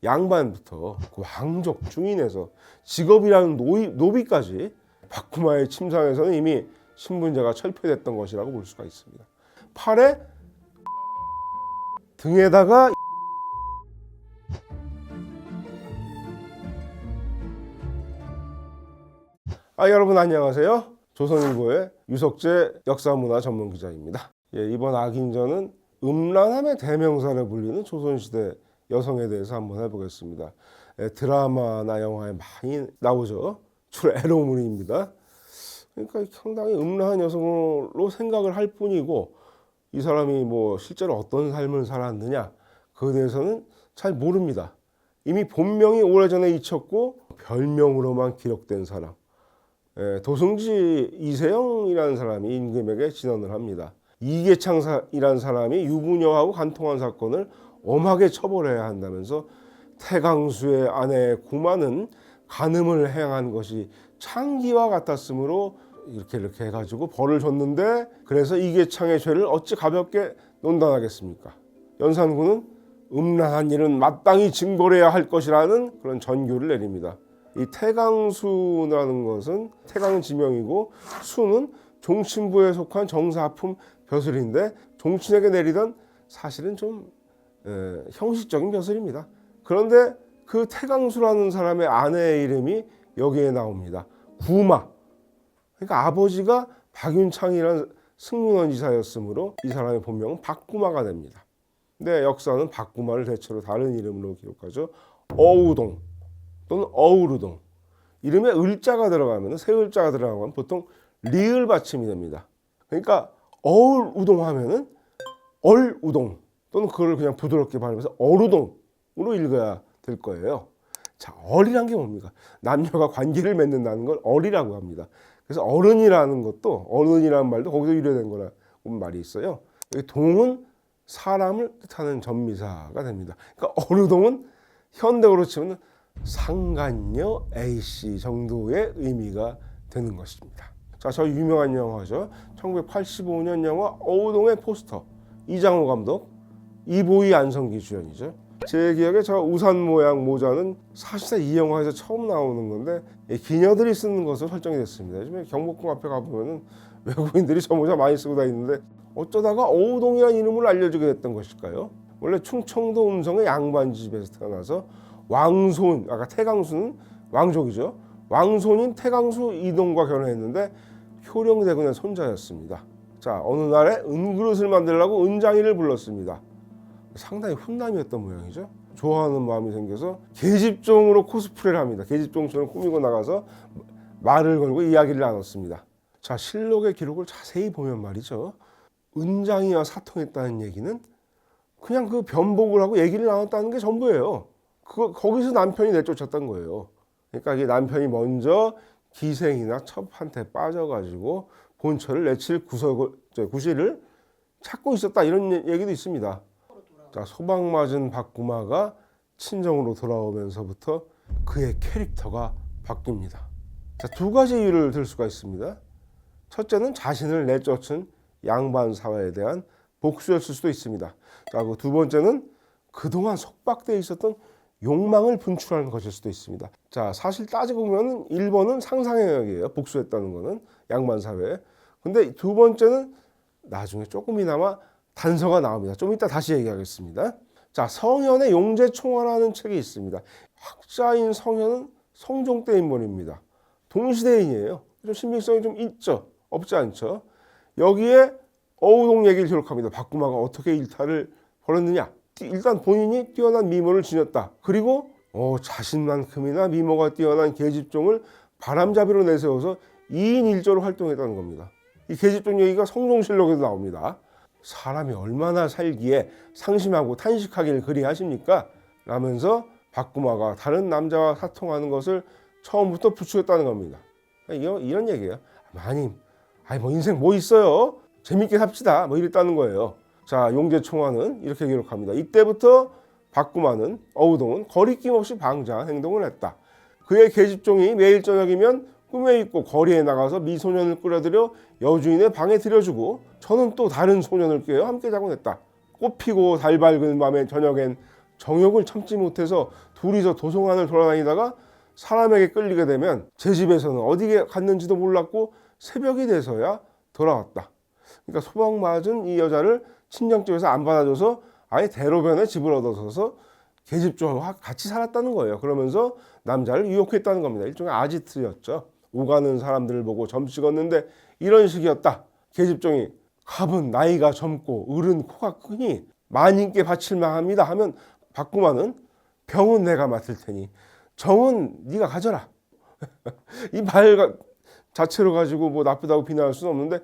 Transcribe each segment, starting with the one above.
양반부터 그 왕족 중인에서 직업이라는 노비까지 박구마의 침상에서는 이미 신분제가 철폐됐던 것이라고 볼 수가 있습니다. 팔에 등에다가 여러분 안녕하세요. 조선일보의 유석재 역사문화 전문기자입니다. 이번 악인전은 음란함의 대명사를 불리는 조선시대 여성에 대해서 한번 해보겠습니다. 드라마나 영화에 많이 나오죠. 주로 에로문입니다. 그러니까 상당히 음란한 여성으로 생각을 할 뿐이고 이 사람이 뭐 실제로 어떤 삶을 살았느냐 그에 대해서는 잘 모릅니다. 이미 본명이 오래전에 잊혔고 별명으로만 기록된 사람. 도승지 이세영이라는 사람이 임금에게 진언을 합니다. 이계창이라는 사람이 유부녀하고 간통한 사건을 엄하게 처벌해야 한다면서 태강수의 아내 구마는 간음을 행한 것이 창기와 같았으므로 이렇게 해가지고 벌을 줬는데 그래서 이계창의 죄를 어찌 가볍게 논단하겠습니까? 연산군은 음란한 일은 마땅히 징벌해야 할 것이라는 그런 전교를 내립니다. 이 태강수라는 것은 태강은 지명이고 수는 종친부에 속한 정사품 벼슬인데 종친에게 내리던 사실은 좀 형식적인 벼슬입니다. 그런데 그 태강수라는 사람의 아내의 이름이 여기에 나옵니다. 구마. 그러니까 아버지가 박윤창이라는 승문원지사였으므로 이 사람의 본명은 박구마가 됩니다. 근데 역사는 박구마를 대체로 다른 이름으로 기록하죠. 어우동 또는 어우르동. 이름에 을자가 들어가면 세 을자가 들어가면 보통 리을 받침이 됩니다. 그러니까 어울우동 하면은 얼우동 또는 그걸 그냥 부드럽게 발음해서 어루동으로 읽어야 될 거예요. 자, 얼이란 게 뭡니까? 남녀가 관계를 맺는다는 걸 얼이라고 합니다. 그래서 어른이라는 것도 어른이라는 말도 거기서 유래된 거라는 말이 있어요. 동은 사람을 뜻하는 전미사가 됩니다. 그러니까 어루동은 현대어로 치면 상간녀 A씨 정도의 의미가 되는 것입니다. 자, 저 유명한 영화죠. 1985년 영화 어우동의 포스터. 이장호 감독, 이보희 안성기 주연이죠. 제 기억에 저 우산 모양 모자는 사실상 이 영화에서 처음 나오는 건데 기녀들이 쓰는 것으로 설정이 됐습니다. 요즘에 경복궁 앞에 가보면 외국인들이 저 모자 많이 쓰고 다니는데 어쩌다가 어우동이라는 이름을 알려주게 됐던 것일까요? 원래 충청도 음성의 양반집에서 태어나서 왕손, 아까 태강수는 왕족이죠. 왕손인 태강수 이동과 결혼했는데 효령대군의 손자였습니다. 자, 어느 날에 은그릇을 만들려고 은장이를 불렀습니다. 상당히 훈남이었던 모양이죠. 좋아하는 마음이 생겨서 계집종으로 코스프레를 합니다. 계집종처럼 꾸미고 나가서 말을 걸고 이야기를 나눴습니다. 자, 실록의 기록을 자세히 보면 말이죠. 은장이와 사통했다는 얘기는 그냥 그 변복을 하고 얘기를 나눴다는 게 전부예요. 거기서 남편이 내쫓았던 거예요. 그러니까 이게 남편이 먼저 기생이나 첩한테 빠져가지고 본처를 내칠 구실을 찾고 있었다 이런 얘기도 있습니다. 자, 소방맞은 박구마가 친정으로 돌아오면서부터 그의 캐릭터가 바뀝니다. 자, 두 가지 이유를 들 수가 있습니다. 첫째는 자신을 내쫓은 양반 사회에 대한 복수였을 수도 있습니다. 자, 그 두 번째는 그동안 속박되어 있었던 욕망을 분출하는 것일 수도 있습니다. 자, 사실 따지고 보면 1번은 상상의 영역이에요. 복수했다는 거는 양반 사회에. 근데 두 번째는 나중에 조금이나마 단서가 나옵니다. 좀 이따 다시 얘기하겠습니다. 자, 성현의 용제총화라는 책이 있습니다. 학자인 성현은 성종 때 인물입니다. 동시대인이에요. 좀 신빙성이 좀 있죠. 없지 않죠. 여기에 어우동 얘기를 기록합니다. 박구마가 어떻게 일탈을 벌였느냐. 일단 본인이 뛰어난 미모를 지녔다. 그리고 자신만큼이나 미모가 뛰어난 계집종을 바람잡이로 내세워서 2인 1조로 활동했다는 겁니다. 이 계집종 얘기가 성종실록에도 나옵니다. 사람이 얼마나 살기에 상심하고 탄식하기를 그리 하십니까? 라면서 박구마가 다른 남자와 사통하는 것을 처음부터 부추겼다는 겁니다. 이런 얘기예요. 마님, 뭐 인생 뭐 있어요? 재밌게 삽시다. 뭐 이랬다는 거예요. 자, 용제총화는 이렇게 기록합니다. 이때부터 박구마는 어우동은 거리낌 없이 방자한 행동을 했다. 그의 계집종이 매일 저녁이면 꿈에 있고 거리에 나가서 미소년을 끌어들여 여주인의 방에 들여주고 저는 또 다른 소년을 꿰어 함께 자곤 했다. 꽃피고 달 밝은 밤에 저녁엔 정욕을 참지 못해서 둘이서 도성안을 돌아다니다가 사람에게 끌리게 되면 제 집에서는 어디에 갔는지도 몰랐고 새벽이 돼서야 돌아왔다. 그러니까 소방 맞은 이 여자를 친정집에서 안 받아줘서 아예 대로변에 집을 얻어서서 계집종과 같이 살았다는 거예요. 그러면서 남자를 유혹했다는 겁니다. 일종의 아지트였죠. 오가는 사람들을 보고 점 찍었는데 이런 식이었다. 계집종이 갑은 나이가 젊고 을은 코가 크니 마님께 바칠 만합니다 하면 박구만은 병은 내가 맡을 테니 정은 네가 가져라. 이 말 자체로 가지고 뭐 나쁘다고 비난할 수는 없는데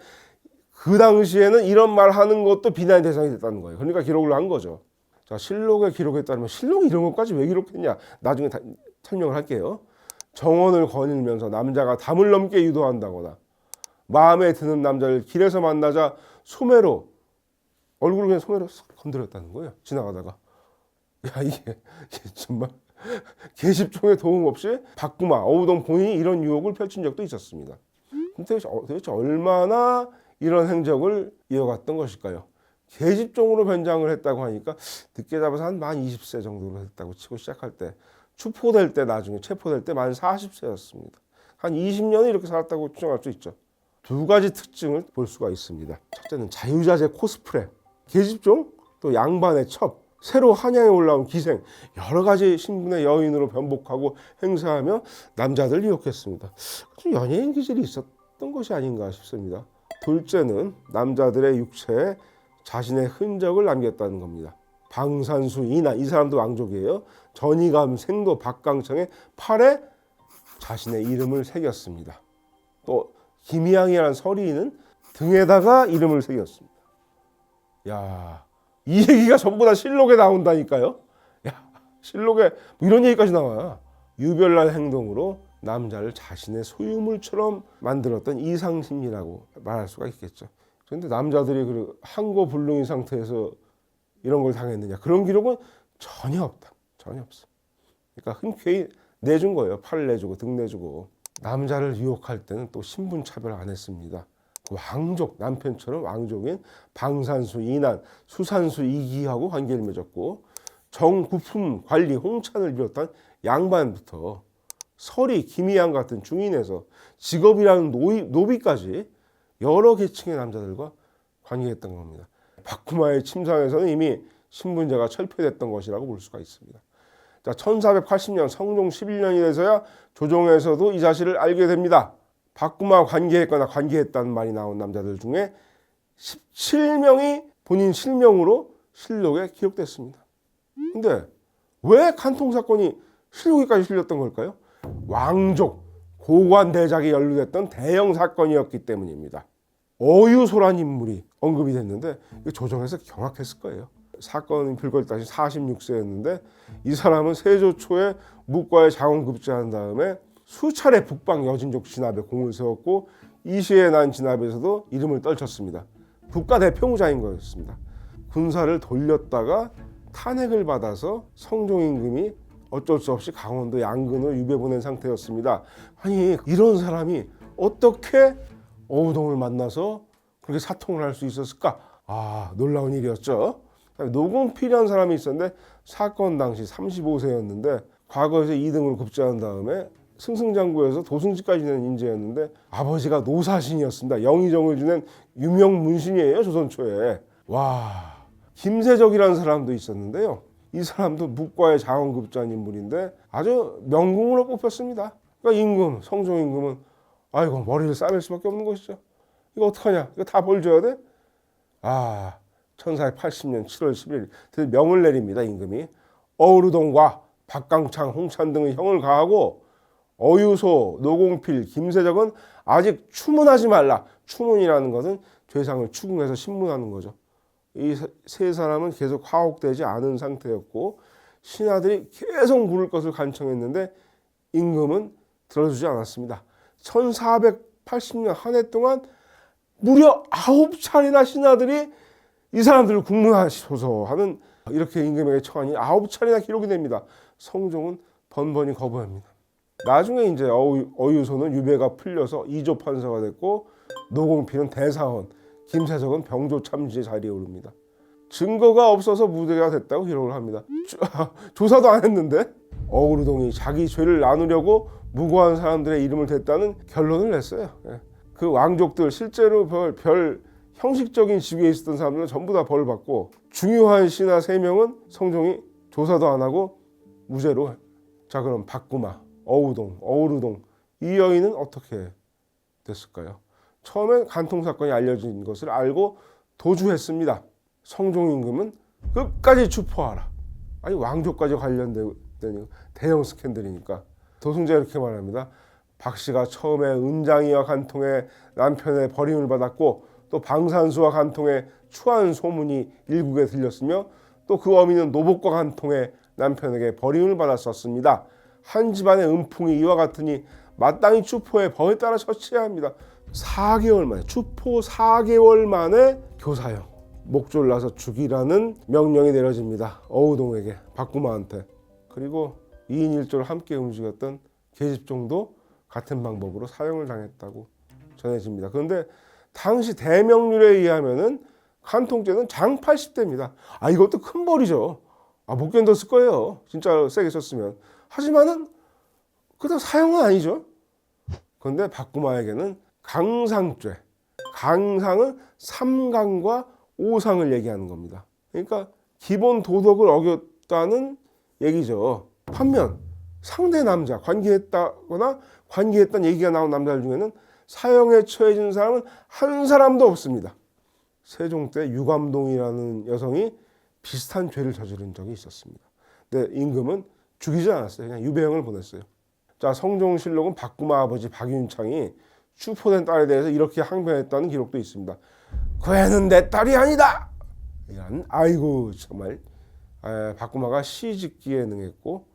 그 당시에는 이런 말 하는 것도 비난의 대상이 됐다는 거예요. 그러니까 기록을 한 거죠. 자, 실록에 기록했다면 실록이 이런 것까지 왜 기록했냐? 나중에 설명을 할게요. 정원을 거닐면서 남자가 담을 넘게 유도한다거나 마음에 드는 남자를 길에서 만나자 소매로 얼굴을 그냥 소매로 싹 건드렸다는 거예요. 지나가다가. 야, 이게 정말 계집종의 도움 없이 박구마, 어우동 본인이 이런 유혹을 펼친 적도 있었습니다. 근데 도대체 얼마나 이런 행적을 이어갔던 것일까요? 계집종으로 변장을 했다고 하니까 늦게 잡아서 한 만 20세 정도로 했다고 치고 시작할 때 추포될 때 나중에 체포될 때 만 40세였습니다. 한 20년을 이렇게 살았다고 추정할 수 있죠. 두 가지 특징을 볼 수가 있습니다. 첫째는 자유자재 코스프레, 계집종 또 양반의 첩, 새로 한양에 올라온 기생, 여러 가지 신분의 여인으로 변복하고 행사하며 남자들을 유혹했습니다. 연예인 기질이 있었던 것이 아닌가 싶습니다. 둘째는 남자들의 육체에 자신의 흔적을 남겼다는 겁니다. 방산수 이나 이 사람도 왕족이에요. 전이감 생도 박강청의 팔에 자신의 이름을 새겼습니다. 또 김희양이라는 서리인은 등에다가 이름을 새겼습니다. 야, 이 얘기가 전부 다 실록에 나온다니까요. 야, 실록에 뭐 이런 얘기까지 나와요. 유별난 행동으로 남자를 자신의 소유물처럼 만들었던 이상심리라고 말할 수가 있겠죠. 그런데 남자들이 항고불능인 상태에서 이런 걸 당했느냐, 그런 기록은 전혀 없다. 전혀 없어. 그러니까 흔쾌히 내준 거예요. 팔을 내주고 등 내주고. 남자를 유혹할 때는 또 신분 차별 안 했습니다. 왕족, 남편처럼 왕족인 방산수 이난, 수산수 이기하고 관계를 맺었고, 정구품 관리 홍찬을 비롯한 양반부터 서리, 김희양 같은 중인에서 직업이라는 노비까지 여러 계층의 남자들과 관계했던 겁니다. 박구마의 침상에서는 이미 신분제가 철폐됐던 것이라고 볼 수가 있습니다. 자, 1480년 성종 11년이 돼서야 조정에서도 이 사실을 알게 됩니다. 박구마 관계했거나 관계했다는 말이 나온 남자들 중에 17명이 본인 실명으로 실록에 기록됐습니다. 근데 왜 간통 사건이 실록에까지 실렸던 걸까요? 왕족, 고관 대작이 연루됐던 대형 사건이었기 때문입니다. 어유소란 인물이 언급이 됐는데 조정에서 경악했을 거예요. 사건이 불거질 당시 46세였는데 이 사람은 세조 초에 묵과에 장원급제한 다음에 수차례 북방 여진족 진압에 공을 세웠고 이시에 난 진압에서도 이름을 떨쳤습니다. 국가대표무장인 거였습니다. 군사를 돌렸다가 탄핵을 받아서 성종 임금이 어쩔 수 없이 강원도 양근으로 유배 보낸 상태였습니다. 아니, 이런 사람이 어떻게 어우동을 만나서 그렇게 사통을 할 수 있었을까? 아, 놀라운 일이었죠. 노공필이라는 사람이 있었는데 사건 당시 35세였는데 과거에서 2등으로 급제한 다음에 승승장구에서 도승지까지 지낸 인재였는데 아버지가 노사신이었습니다. 영의정을 지낸 유명 문신이에요, 조선 초에. 와, 김세적이라는 사람도 있었는데요. 이 사람도 묵과의 장원급제한 인물인데 아주 명궁으로 뽑혔습니다. 그러니까 임금, 성종 임금은 아이고 머리를 싸맬 수밖에 없는 것이죠. 이거 어떡하냐? 이거 다 벌 줘야 돼? 아, 1480년 7월 11일 명을 내립니다. 임금이 어우르동과 박강창, 홍찬 등의 형을 가하고 어유소, 노공필, 김세적은 아직 추문하지 말라. 추문이라는 것은 죄상을 추궁해서 신문하는 거죠. 이 세 사람은 계속 화혹되지 않은 상태였고 신하들이 계속 물을 것을 간청했는데 임금은 들어주지 않았습니다. 1480년 한 해 동안 무려 9차례나 신하들이 이 사람들을 국문하소서 하는 이렇게 임금에게 청하니 9차례나 기록이 됩니다. 성종은 번번이 거부합니다. 나중에 이제 어유소는 유배가 풀려서 이조 판서가 됐고 노공필은 대사원, 김세적은 병조 참지의 자리에 오릅니다. 증거가 없어서 무죄가 됐다고 기록을 합니다. 조사도 안 했는데 어우르동이 자기 죄를 나누려고 무고한 사람들의 이름을 댔다는 결론을 냈어요. 그 왕족들 실제로 별 형식적인 직위에 있었던 사람들은 전부 다 벌을 받고 중요한 신하 3명은 성종이 조사도 안 하고 무죄로. 자, 그럼 박구마, 어우동, 어우르동 이 여인은 어떻게 됐을까요? 처음엔 간통사건이 알려진 것을 알고 도주했습니다. 성종 임금은 끝까지 추포하라. 아니 왕족까지 관련된 대형 스캔들이니까. 도승자 이렇게 말합니다. 박 씨가 처음에 은장이와 간통에 남편의 버림을 받았고 또 방산수와 간통에 추한 소문이 일국에 들렸으며 또 그 어미는 노복과 간통에 남편에게 버림을 받았었습니다. 한 집안의 음풍이 이와 같으니 마땅히 추포해 법에 따라 처치해야 합니다. 4개월 만에 추포 4개월 만에 교사형 목졸 나서 죽이라는 명령이 내려집니다. 어우동에게 박구마한테. 그리고 2인 1조를 함께 움직였던 계집종도 같은 방법으로 사형을 당했다고 전해집니다. 그런데 당시 대명률에 의하면은 간통죄는 장 80대입니다. 이것도 큰 벌이죠. 못 견뎠을 거예요. 진짜 세게 썼으면. 하지만은 그래도 사형은 아니죠. 그런데 박구마에게는 강상죄, 강상은 3강과 5상을 얘기하는 겁니다. 그러니까 기본 도덕을 어겼다는 얘기죠. 반면 상대 남자, 관계했다거나 관계했다는 얘기가 나온 남자들 중에는 사형에 처해진 사람은 한 사람도 없습니다. 세종 때 유감동이라는 여성이 비슷한 죄를 저지른 적이 있었습니다. 근데 임금은 죽이지 않았어요. 그냥 유배형을 보냈어요. 자, 성종실록은 박구마 아버지 박윤창이 추포된 딸에 대해서 이렇게 항변했다는 기록도 있습니다. 그 애는 내 딸이 아니다. 이런 아이고 정말 박구마가 시 짓기에 능했고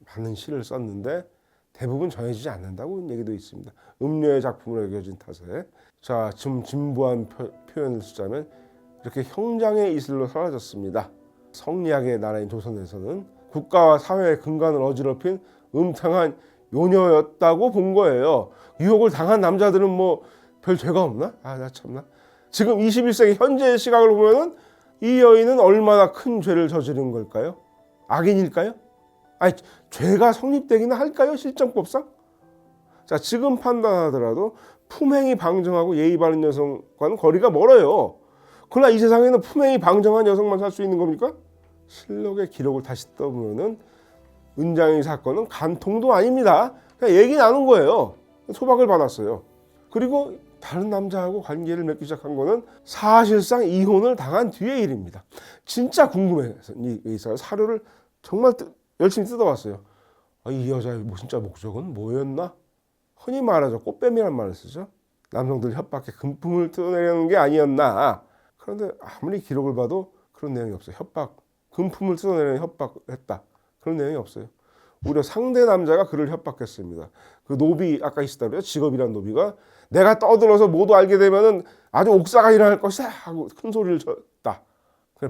많은 시를 썼는데 대부분 전해지지 않는다고 얘기도 있습니다. 음료의 작품으로 여겨진 탓에. 자, 좀 진부한 표현을 쓰자면 이렇게 형장의 이슬로 사라졌습니다. 성리학의 나라인 조선에서는 국가와 사회의 근간을 어지럽힌 음탕한 요녀였다고 본 거예요. 유혹을 당한 남자들은 뭐 별 죄가 없나? 나 참나. 지금 21세기 현재의 시각을 보면은 이 여인은 얼마나 큰 죄를 저지른 걸까요? 악인일까요? 죄가 성립되기는 할까요? 실정법상? 자, 지금 판단하더라도 품행이 방정하고 예의 바른 여성과는 거리가 멀어요. 그러나 이 세상에는 품행이 방정한 여성만 살 수 있는 겁니까? 실록의 기록을 다시 떠보면은 은장의 사건은 간통도 아닙니다. 그냥 얘기 나눈 거예요. 소박을 받았어요. 그리고 다른 남자하고 관계를 맺기 시작한 거는 사실상 이혼을 당한 뒤의 일입니다. 진짜 궁금해서 사료를 정말 열심히 뜯어봤어요. 이 여자의 진짜 목적은 뭐였나? 흔히 말하죠. 꽃뱀이라는 말을 쓰죠. 남성들 협박에 금품을 뜯어내려는 게 아니었나? 그런데 아무리 기록을 봐도 그런 내용이 없어요. 금품을 뜯어내려는 협박을 했다. 그런 내용이 없어요. 오히려 상대 남자가 그를 협박했습니다. 그 노비 아까 있었다 그래요. 직업이란 노비가 내가 떠들어서 모두 알게 되면은 아주 옥사가 일어날 것이다 하고 큰 소리를 쳤다.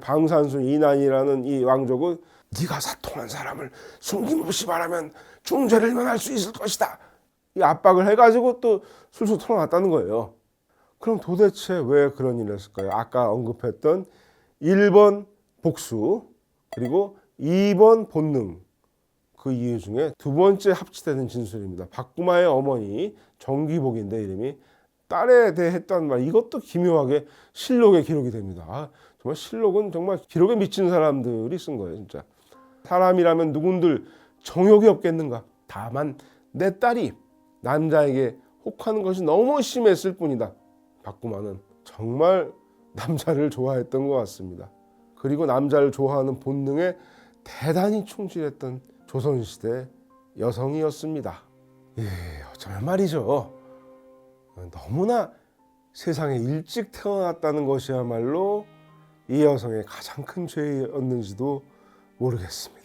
방산순 이난이라는 이 왕족은 네가 사통한 사람을 숨김없이 말하면 중죄를 면할 수 있을 것이다. 이 압박을 해가지고 또 술술 털어놨다는 거예요. 그럼 도대체 왜 그런 일을 했을까요? 아까 언급했던 1번 복수 그리고 2번 본능. 그 이유 중에 두 번째 합치되는 진술입니다. 박구마의 어머니 정기복인데 이름이 딸에 대해 했다는 말, 이것도 기묘하게 실록에 기록이 됩니다. 정말 실록은 정말 기록에 미친 사람들이 쓴 거예요. 진짜 사람이라면 누군들 정욕이 없겠는가. 다만 내 딸이 남자에게 혹하는 것이 너무 심했을 뿐이다. 박구마는 정말 남자를 좋아했던 것 같습니다. 그리고 남자를 좋아하는 본능에 대단히 충실했던 조선시대 여성이었습니다. 어쩌면 말이죠. 너무나 세상에 일찍 태어났다는 것이야말로 이 여성의 가장 큰 죄였는지도 모르겠습니다.